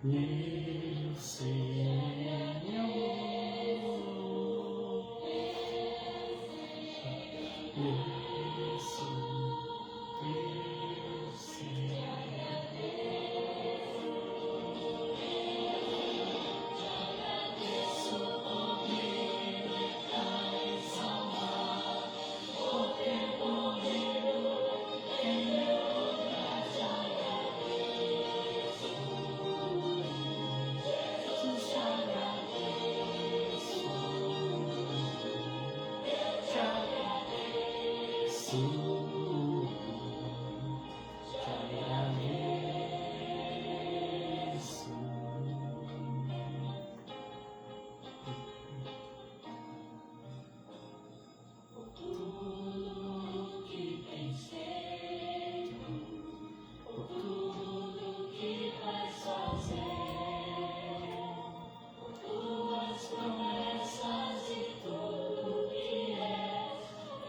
meu Senhor, meu Senhor.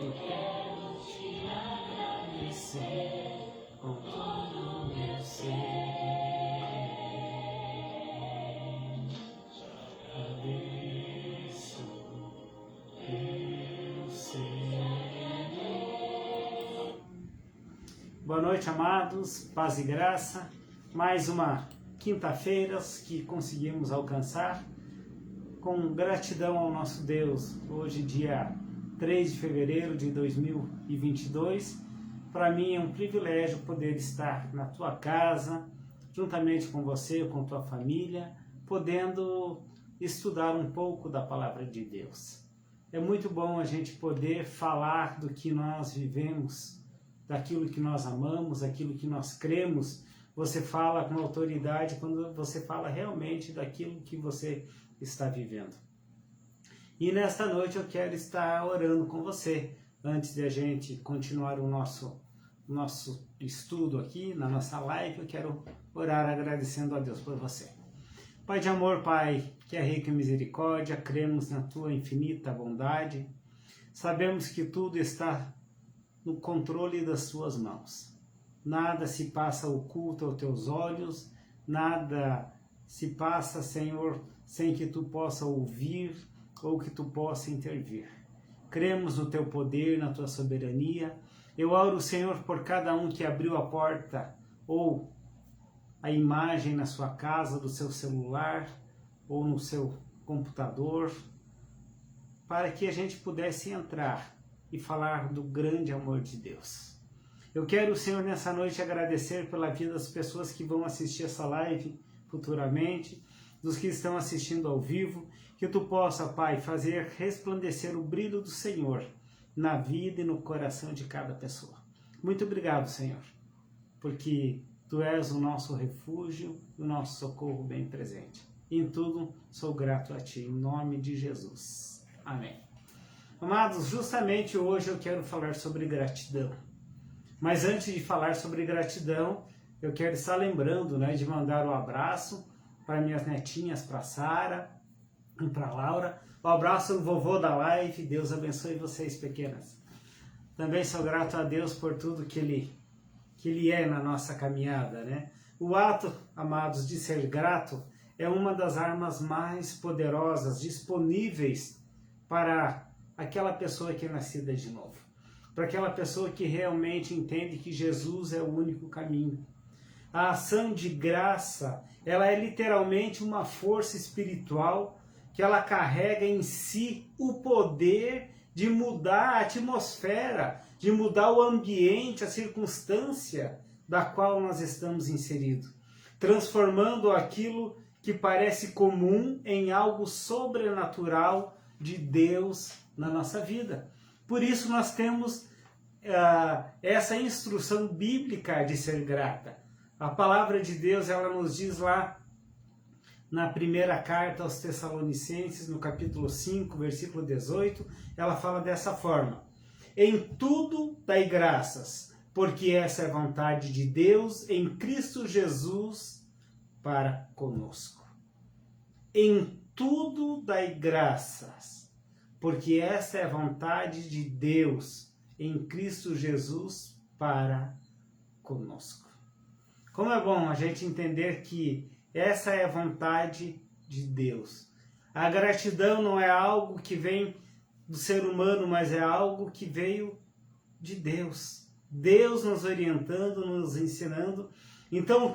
Eu quero te agradecer com todo o meu ser. Agradeço, meu Senhor. Boa noite, amados, paz e graça. Mais uma quinta-feira que conseguimos alcançar com gratidão ao nosso Deus. Hoje, dia 3 de fevereiro de 2022, para mim é um privilégio poder estar na tua casa, juntamente com você, com tua família, podendo estudar um pouco da palavra de Deus. É muito bom a gente poder falar do que nós vivemos, daquilo que nós amamos, aquilo que nós cremos. Você fala com autoridade quando você fala realmente daquilo que você está vivendo. E nesta noite eu quero estar orando com você, antes de a gente continuar o nosso estudo aqui, na nossa live. Eu quero orar agradecendo a Deus por você. Pai de amor, Pai, que é rico em misericórdia, cremos na Tua infinita bondade, sabemos que tudo está no controle das Tuas mãos. Nada se passa oculto aos Teus olhos, nada se passa, Senhor, sem que Tu possa ouvir ou que Tu possa intervir. Cremos no Teu poder, na Tua soberania. Eu oro, Senhor, por cada um que abriu a porta ou a imagem na sua casa, do seu celular ou no seu computador, para que a gente pudesse entrar e falar do grande amor de Deus. Eu quero, Senhor, nessa noite agradecer pela vida das pessoas que vão assistir essa live futuramente, dos que estão assistindo ao vivo, que Tu possa, Pai, fazer resplandecer o brilho do Senhor na vida e no coração de cada pessoa. Muito obrigado, Senhor, porque Tu és o nosso refúgio, o nosso socorro bem presente. Em tudo sou grato a Ti, em nome de Jesus. Amém. Amados, justamente hoje eu quero falar sobre gratidão. Mas antes de falar sobre gratidão, eu quero estar lembrando, de mandar um abraço para minhas netinhas, para Sara e para Laura. Um abraço do vovô da live. Deus abençoe vocês, pequenas. Também sou grato a Deus por tudo que Ele é na nossa caminhada, O ato, amados, de ser grato é uma das armas mais poderosas disponíveis para aquela pessoa que é nascida de novo. Para aquela pessoa que realmente entende que Jesus é o único caminho. A ação de graça, ela é literalmente uma força espiritual que ela carrega em si o poder de mudar a atmosfera, de mudar o ambiente, a circunstância da qual nós estamos inseridos, transformando aquilo que parece comum em algo sobrenatural de Deus na nossa vida. Por isso nós temos essa instrução bíblica de ser grata. A palavra de Deus, ela nos diz lá na primeira carta aos Tessalonicenses, no capítulo 5, versículo 18, ela fala dessa forma: em tudo dai graças, porque essa é a vontade de Deus em Cristo Jesus para conosco. Em tudo dai graças, porque essa é a vontade de Deus em Cristo Jesus para conosco. Como é bom a gente entender que essa é a vontade de Deus. A gratidão não é algo que vem do ser humano, mas é algo que veio de Deus. Deus nos orientando, nos ensinando. Então,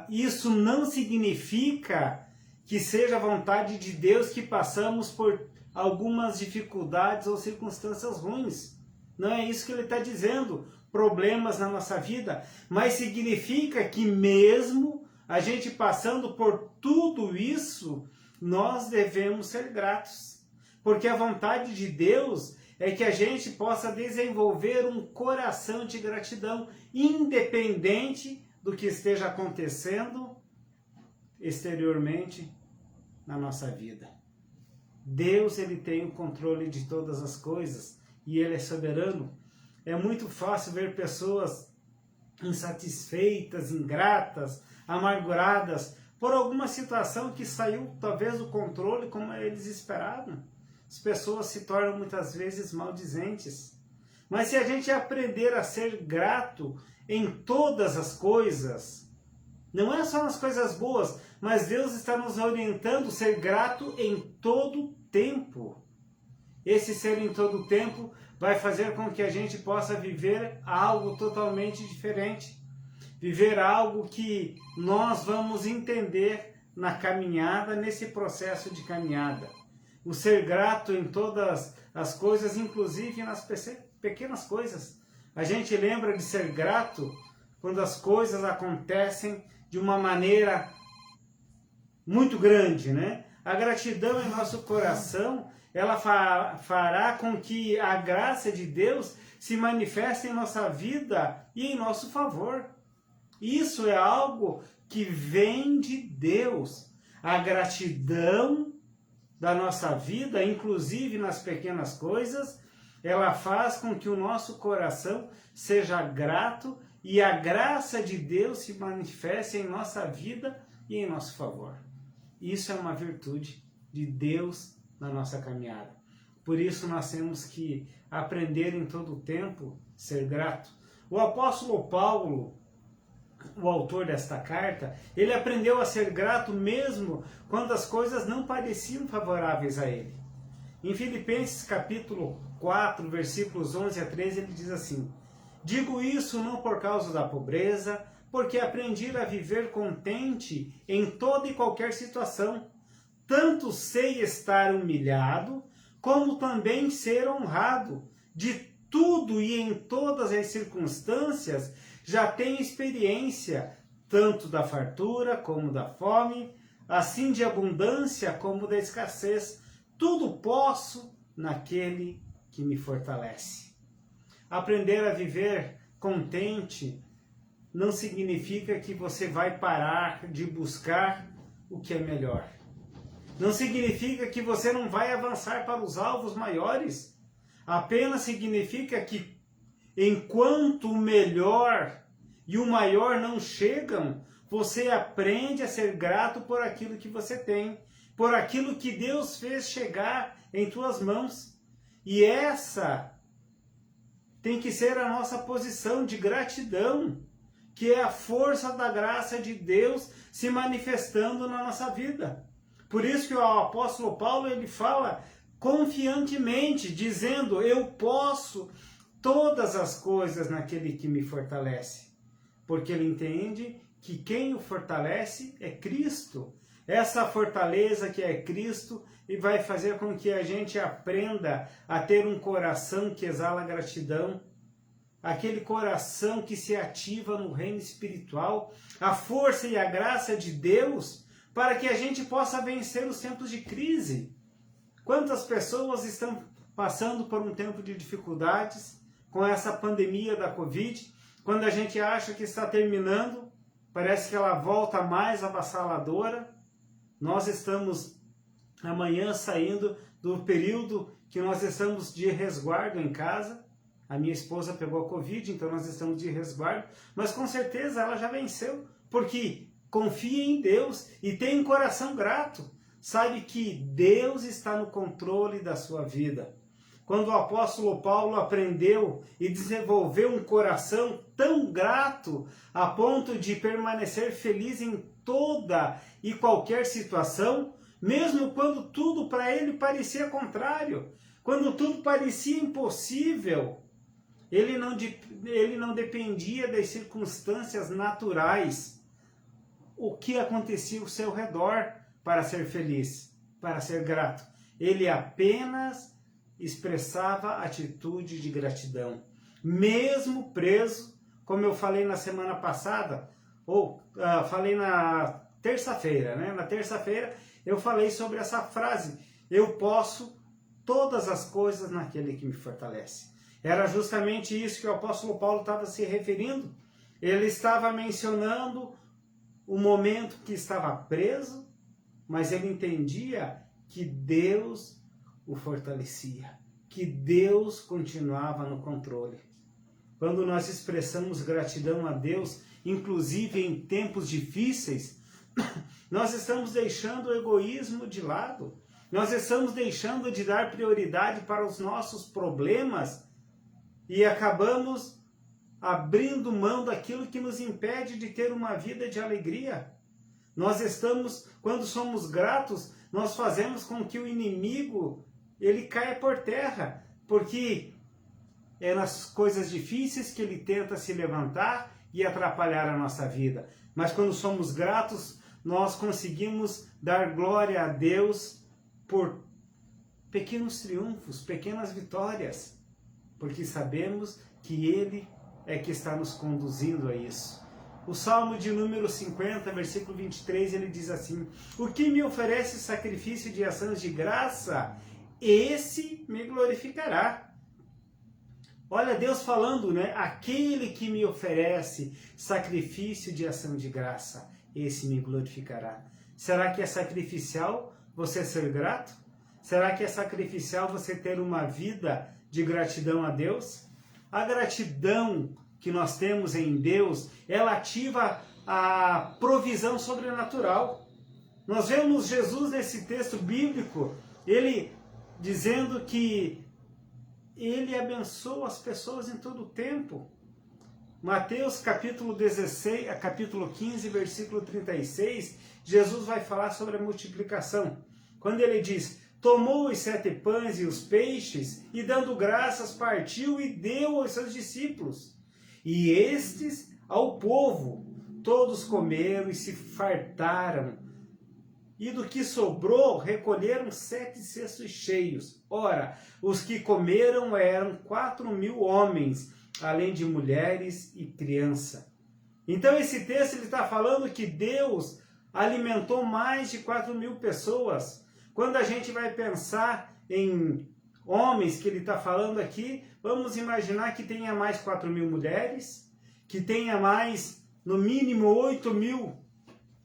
isso não significa que seja a vontade de Deus que passamos por algumas dificuldades ou circunstâncias ruins. Não é isso que ele está dizendo, problemas na nossa vida, mas significa que mesmo a gente passando por tudo isso, nós devemos ser gratos. Porque a vontade de Deus é que a gente possa desenvolver um coração de gratidão, independente do que esteja acontecendo exteriormente na nossa vida. Deus, ele tem o controle de todas as coisas e ele é soberano. É muito fácil ver pessoas insatisfeitas, ingratas, amarguradas por alguma situação que saiu talvez do controle como eles esperavam. As pessoas se tornam muitas vezes maldizentes. Mas se a gente aprender a ser grato em todas as coisas, não é só nas coisas boas, mas Deus está nos orientando a ser grato em todo tempo. Esse ser em todo tempo vai fazer com que a gente possa viver algo totalmente diferente. Viver algo que nós vamos entender na caminhada, nesse processo de caminhada. O ser grato em todas as coisas, inclusive nas pequenas coisas. A gente lembra de ser grato quando as coisas acontecem de uma maneira muito grande, né? A gratidão em nosso coração, ela fará com que a graça de Deus se manifeste em nossa vida e em nosso favor. Isso é algo que vem de Deus. A gratidão da nossa vida, inclusive nas pequenas coisas, ela faz com que o nosso coração seja grato e a graça de Deus se manifeste em nossa vida e em nosso favor. Isso é uma virtude de Deus na nossa caminhada. Por isso nós temos que aprender em todo o tempo ser grato. O apóstolo Paulo, o autor desta carta, ele aprendeu a ser grato mesmo quando as coisas não pareciam favoráveis a ele. Em Filipenses capítulo 4, versículos 11 a 13, ele diz assim: digo isso não por causa da pobreza, porque aprendi a viver contente em toda e qualquer situação. Tanto sei estar humilhado, como também ser honrado. De tudo e em todas as circunstâncias já tenho experiência, tanto da fartura como da fome, assim de abundância como da escassez. Tudo posso naquele que me fortalece. Aprender a viver contente não significa que você vai parar de buscar o que é melhor. Não significa que você não vai avançar para os alvos maiores. Apenas significa que enquanto o melhor e o maior não chegam, você aprende a ser grato por aquilo que você tem, por aquilo que Deus fez chegar em tuas mãos. E essa tem que ser a nossa posição de gratidão, que é a força da graça de Deus se manifestando na nossa vida. Por isso que o apóstolo Paulo, ele fala confiantemente, dizendo: eu posso todas as coisas naquele que me fortalece. Porque ele entende que quem o fortalece é Cristo. Essa fortaleza que é Cristo e vai fazer com que a gente aprenda a ter um coração que exala gratidão, aquele coração que se ativa no reino espiritual, a força e a graça de Deus para que a gente possa vencer os tempos de crise. Quantas pessoas estão passando por um tempo de dificuldades com essa pandemia da Covid, quando a gente acha que está terminando, parece que ela volta mais avassaladora. Nós estamos amanhã saindo do período que nós estamos de resguardo em casa. A minha esposa pegou a Covid, então nós estamos de resguardo, mas com certeza ela já venceu, porque confia em Deus e tem um coração grato. Sabe que Deus está no controle da sua vida. quando o apóstolo Paulo aprendeu e desenvolveu um coração tão grato a ponto de permanecer feliz em toda e qualquer situação, mesmo quando tudo para ele parecia contrário, quando tudo parecia impossível. Ele não dependia das circunstâncias naturais, o que acontecia ao seu redor, para ser feliz, para ser grato. Ele apenas expressava atitude de gratidão, mesmo preso, como eu falei na semana passada, falei na terça-feira, né? Na terça-feira eu falei sobre essa frase: eu posso todas as coisas naquele que me fortalece. Era justamente isso que o apóstolo Paulo estava se referindo. Ele estava mencionando o momento que estava preso, mas ele entendia que Deus o fortalecia, que Deus continuava no controle. Quando nós expressamos gratidão a Deus, inclusive em tempos difíceis, nós estamos deixando o egoísmo de lado, nós estamos deixando de dar prioridade para os nossos problemas e acabamos abrindo mão daquilo que nos impede de ter uma vida de alegria. Quando somos gratos, nós fazemos com que o inimigo ele caia por terra, porque é nas coisas difíceis que ele tenta se levantar e atrapalhar a nossa vida. Mas quando somos gratos, nós conseguimos dar glória a Deus por pequenos triunfos, pequenas vitórias, porque sabemos que Ele é que está nos conduzindo a isso. O Salmo de número 50, versículo 23, ele diz assim: o que me oferece sacrifício de ações de graça, esse me glorificará. Olha Deus falando, né? Aquele que me oferece sacrifício de ação de graça, esse me glorificará. Será que é sacrificial você ser grato? Será que é sacrificial você ter uma vida de gratidão a Deus? A gratidão que nós temos em Deus, ela ativa a provisão sobrenatural. Nós vemos Jesus nesse texto bíblico, ele dizendo que ele abençoa as pessoas em todo o tempo. Mateus capítulo 15, versículo 36, Jesus vai falar sobre a multiplicação. Quando ele diz: tomou os 7 pães e os peixes, e dando graças, partiu e deu aos seus discípulos. E estes ao povo. Todos comeram e se fartaram. E do que sobrou, recolheram 7 cestos cheios. Ora, os que comeram eram 4.000 homens, além de mulheres e criança. Então esse texto está falando que Deus alimentou mais de 4.000 pessoas. Quando a gente vai pensar em homens que ele está falando aqui, vamos imaginar que tenha mais 4.000 mulheres, que tenha mais, no mínimo, 8.000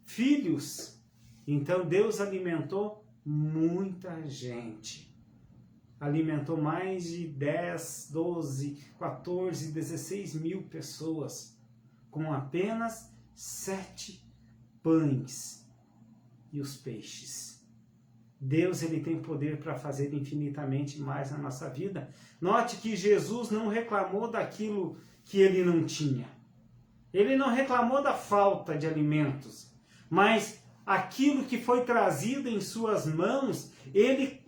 filhos. Então Deus alimentou muita gente. Alimentou mais de 10, 12, 14, 16 mil pessoas com apenas 7 pães e os peixes. Deus ele tem poder para fazer infinitamente mais na nossa vida. Note que Jesus não reclamou daquilo que ele não tinha. Ele não reclamou da falta de alimentos, mas aquilo que foi trazido em suas mãos, ele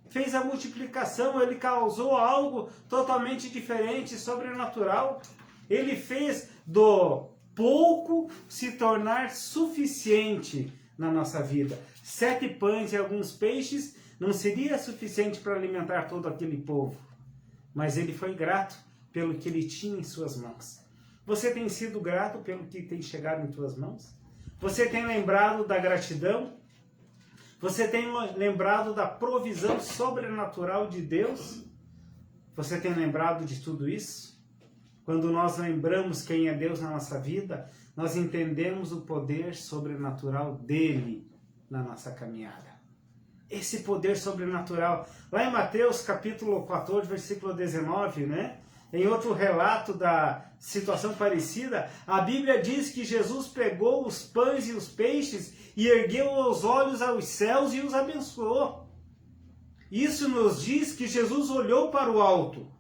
fez a multiplicação, ele causou algo totalmente diferente, sobrenatural. Ele fez do pouco se tornar suficiente na nossa vida. 7 pães e alguns peixes não seria suficiente para alimentar todo aquele povo. Mas ele foi grato pelo que ele tinha em suas mãos. Você tem sido grato pelo que tem chegado em suas mãos? Você tem lembrado da gratidão? Você tem lembrado da provisão sobrenatural de Deus? Você tem lembrado de tudo isso? Quando nós lembramos quem é Deus na nossa vida, nós entendemos o poder sobrenatural dele na nossa caminhada. Esse poder sobrenatural, lá em Mateus capítulo 14, versículo 19, né? Em outro relato da situação parecida, a Bíblia diz que Jesus pegou os pães e os peixes e ergueu os olhos aos céus e os abençoou. Isso nos diz que Jesus olhou para o alto,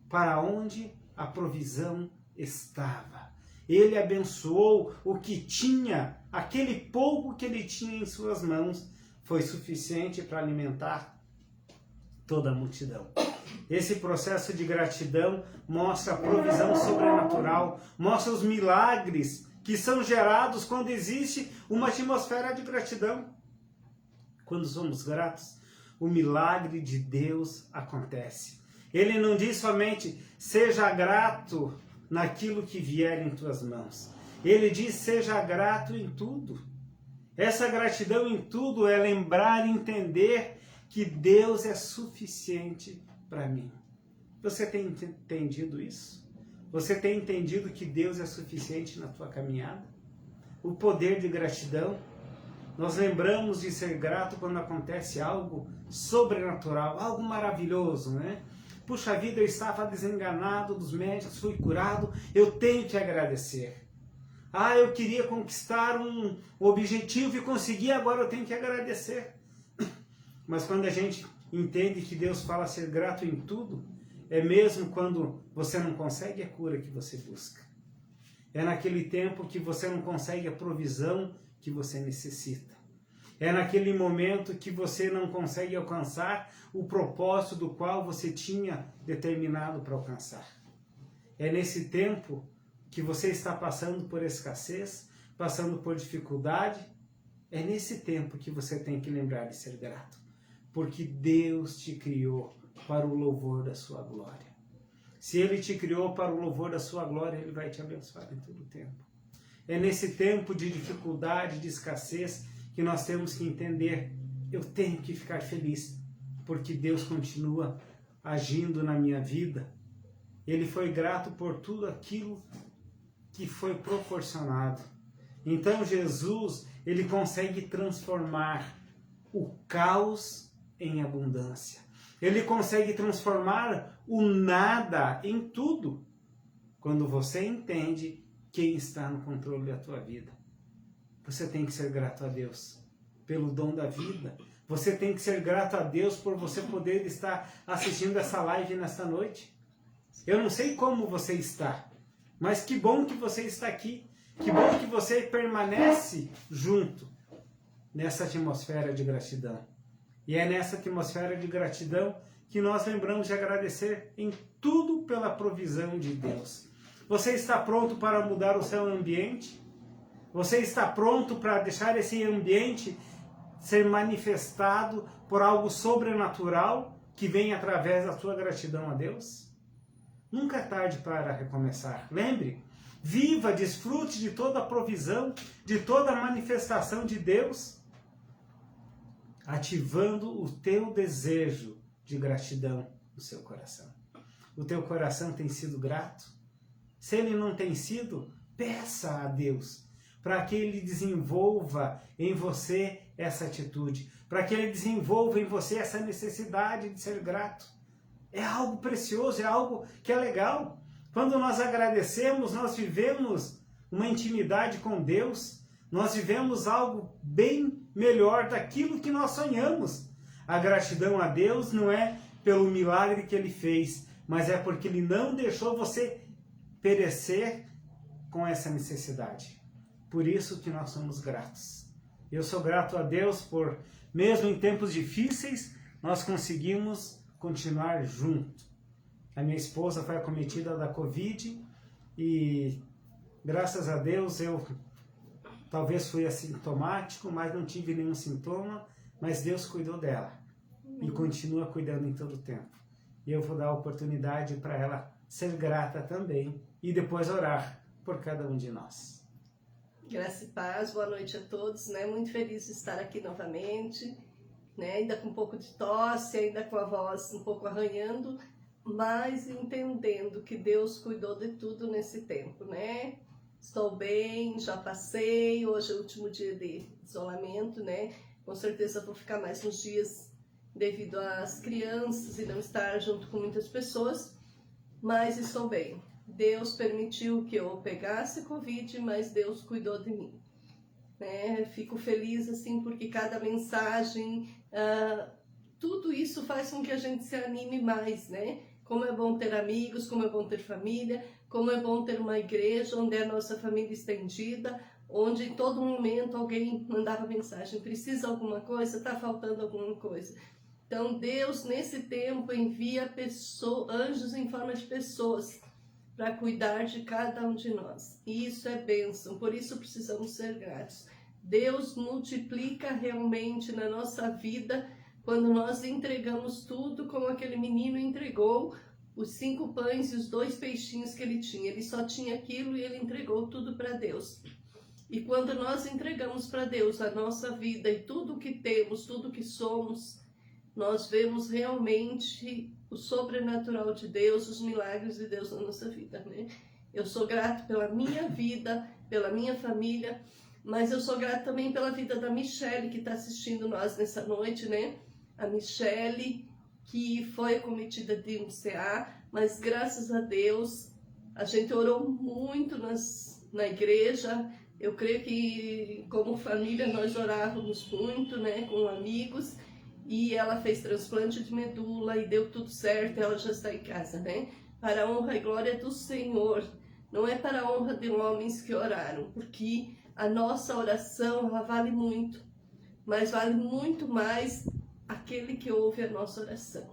para onde a provisão estava. Ele abençoou o que tinha, aquele pouco que ele tinha em suas mãos, foi suficiente para alimentar toda a multidão. Esse processo de gratidão mostra a provisão sobrenatural, mostra os milagres que são gerados quando existe uma atmosfera de gratidão. Quando somos gratos, o milagre de Deus acontece. Ele não diz somente, seja grato naquilo que vier em tuas mãos. Ele diz, seja grato em tudo. Essa gratidão em tudo é lembrar e entender que Deus é suficiente para mim. Você tem entendido isso? Você tem entendido que Deus é suficiente na tua caminhada? O poder de gratidão. Nós lembramos de ser grato quando acontece algo sobrenatural, algo maravilhoso, né? Puxa vida, eu estava desenganado dos médicos, fui curado, eu tenho que agradecer. Ah, eu queria conquistar um objetivo e consegui, agora eu tenho que agradecer. Mas quando a gente entende que Deus fala ser grato em tudo, é mesmo quando você não consegue a cura que você busca. É naquele tempo que você não consegue a provisão que você necessita. É naquele momento que você não consegue alcançar o propósito do qual você tinha determinado para alcançar. É nesse tempo que você está passando por escassez, passando por dificuldade, é nesse tempo que você tem que lembrar de ser grato. Porque Deus te criou para o louvor da sua glória. Se Ele te criou para o louvor da sua glória, Ele vai te abençoar em todo o tempo. É nesse tempo de dificuldade, de escassez, que nós temos que entender, eu tenho que ficar feliz, porque Deus continua agindo na minha vida. Ele foi grato por tudo aquilo que foi proporcionado. Então Jesus, ele consegue transformar o caos em abundância. Ele consegue transformar o nada em tudo, quando você entende quem está no controle da tua vida. Você tem que ser grato a Deus pelo dom da vida. Você tem que ser grato a Deus por você poder estar assistindo essa live nesta noite. Eu não sei como você está, mas que bom que você está aqui. Que bom que você permanece junto nessa atmosfera de gratidão. E é nessa atmosfera de gratidão que nós lembramos de agradecer em tudo pela provisão de Deus. Você está pronto para mudar o seu ambiente? Você está pronto para deixar esse ambiente ser manifestado por algo sobrenatural que vem através da sua gratidão a Deus? Nunca é tarde para recomeçar. Lembre, viva, desfrute de toda a provisão, de toda a manifestação de Deus, ativando o teu desejo de gratidão no seu coração. O teu coração tem sido grato? Se ele não tem sido, peça a Deus para que Ele desenvolva em você essa atitude, para que Ele desenvolva em você essa necessidade de ser grato. É algo precioso, é algo que é legal. Quando nós agradecemos, nós vivemos uma intimidade com Deus, nós vivemos algo bem melhor daquilo que nós sonhamos. A gratidão a Deus não é pelo milagre que Ele fez, mas é porque Ele não deixou você perecer com essa necessidade. Por isso que nós somos gratos. Eu sou grato a Deus por, mesmo em tempos difíceis, nós conseguimos continuar junto. A minha esposa foi acometida da Covid e, graças a Deus, eu talvez fui assintomático, mas não tive nenhum sintoma, mas Deus cuidou dela e continua cuidando em todo o tempo. E eu vou dar a oportunidade para ela ser grata também e depois orar por cada um de nós. Graça e paz, boa noite a todos, né? Muito feliz de estar aqui novamente, né? Ainda com um pouco de tosse, ainda com a voz um pouco arranhando, mas entendendo que Deus cuidou de tudo nesse tempo, né? Estou bem, já passei, hoje é o último dia de isolamento, né? Com certeza vou ficar mais uns dias devido às crianças e não estar junto com muitas pessoas, mas estou bem. Deus permitiu que eu pegasse Covid, mas Deus cuidou de mim. Né? Fico feliz assim porque cada mensagem tudo isso faz com que a gente se anime mais, né? Como é bom ter amigos, como é bom ter família, como é bom ter uma igreja onde é a nossa família estendida, onde em todo momento alguém mandava mensagem, precisa alguma coisa, está faltando alguma coisa. Então Deus nesse tempo envia anjos em forma de pessoas para cuidar de cada um de nós. E isso é bênção, por isso precisamos ser gratos. Deus multiplica realmente na nossa vida quando nós entregamos tudo, como aquele menino entregou os 5 pães e os 2 peixinhos que ele tinha. Ele só tinha aquilo e ele entregou tudo para Deus. E quando nós entregamos para Deus a nossa vida e tudo o que temos, tudo o que somos, nós vemos realmente o sobrenatural de Deus, os milagres de Deus na nossa vida, né? Eu sou grato pela minha vida, pela minha família, mas eu sou grato também pela vida da Michele, que está assistindo nós nessa noite, né? A Michele, que foi acometida de um CA, mas graças a Deus, a gente orou muito na igreja. Eu creio que como família nós orávamos muito, né? Com amigos. E ela fez transplante de medula e deu tudo certo, ela já está em casa, né? Para a honra e glória do Senhor. Não é para a honra de homens que oraram, porque a nossa oração, ela vale muito. Mas vale muito mais aquele que ouve a nossa oração.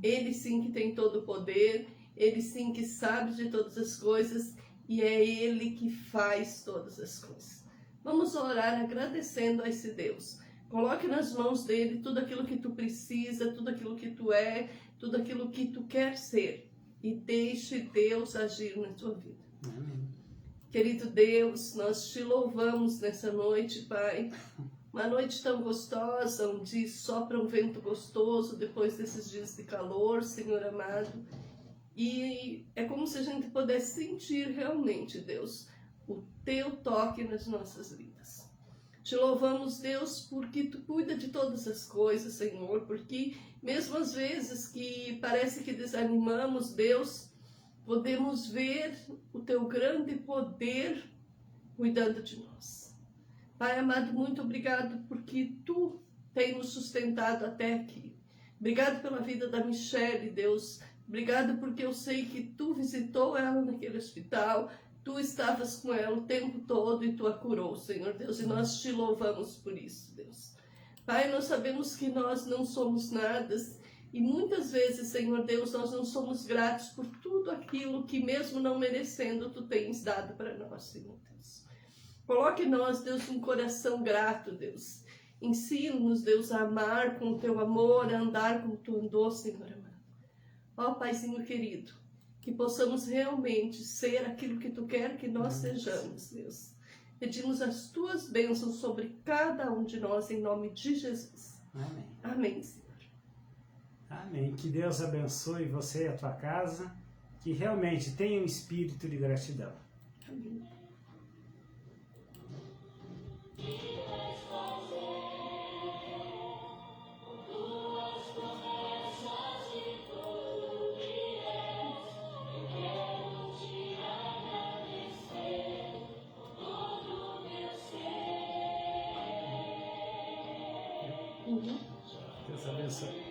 Ele sim que tem todo o poder, ele sim que sabe de todas as coisas e é ele que faz todas as coisas. Vamos orar agradecendo a esse Deus. Coloque nas mãos dele tudo aquilo que tu precisa, tudo aquilo que tu é, tudo aquilo que tu quer ser. E deixe Deus agir na tua vida. Amém. Querido Deus, nós te louvamos nessa noite, Pai. Uma noite tão gostosa, onde sopra um vento gostoso depois desses dias de calor, Senhor amado. E é como se a gente pudesse sentir realmente, Deus, o teu toque nas nossas vidas. Te louvamos, Deus, porque tu cuida de todas as coisas, Senhor, porque mesmo às vezes que parece que desanimamos, Deus, podemos ver o teu grande poder cuidando de nós. Pai amado, muito obrigado porque tu tem nos sustentado até aqui. Obrigado pela vida da Michele, Deus. Obrigado porque eu sei que tu visitou ela naquele hospital, tu estavas com ela o tempo todo e tu a curou, Senhor Deus, e nós te louvamos por isso, Deus. Pai, nós sabemos que nós não somos nada e muitas vezes, Senhor Deus, nós não somos gratos por tudo aquilo que mesmo não merecendo, tu tens dado para nós, Senhor Deus. Coloque em nós, Deus, um coração grato, Deus. Ensina-nos, Deus, a amar com o teu amor, a andar como tu andou, Senhor amado. Ó Paizinho querido, que possamos realmente ser aquilo que tu quer que nós sejamos, Deus. Pedimos as tuas bênçãos sobre cada um de nós, em nome de Jesus. Amém. Amém, Senhor. Amém. Que Deus abençoe você e a tua casa, que realmente tenha um espírito de gratidão. Amém. Deus abençoe.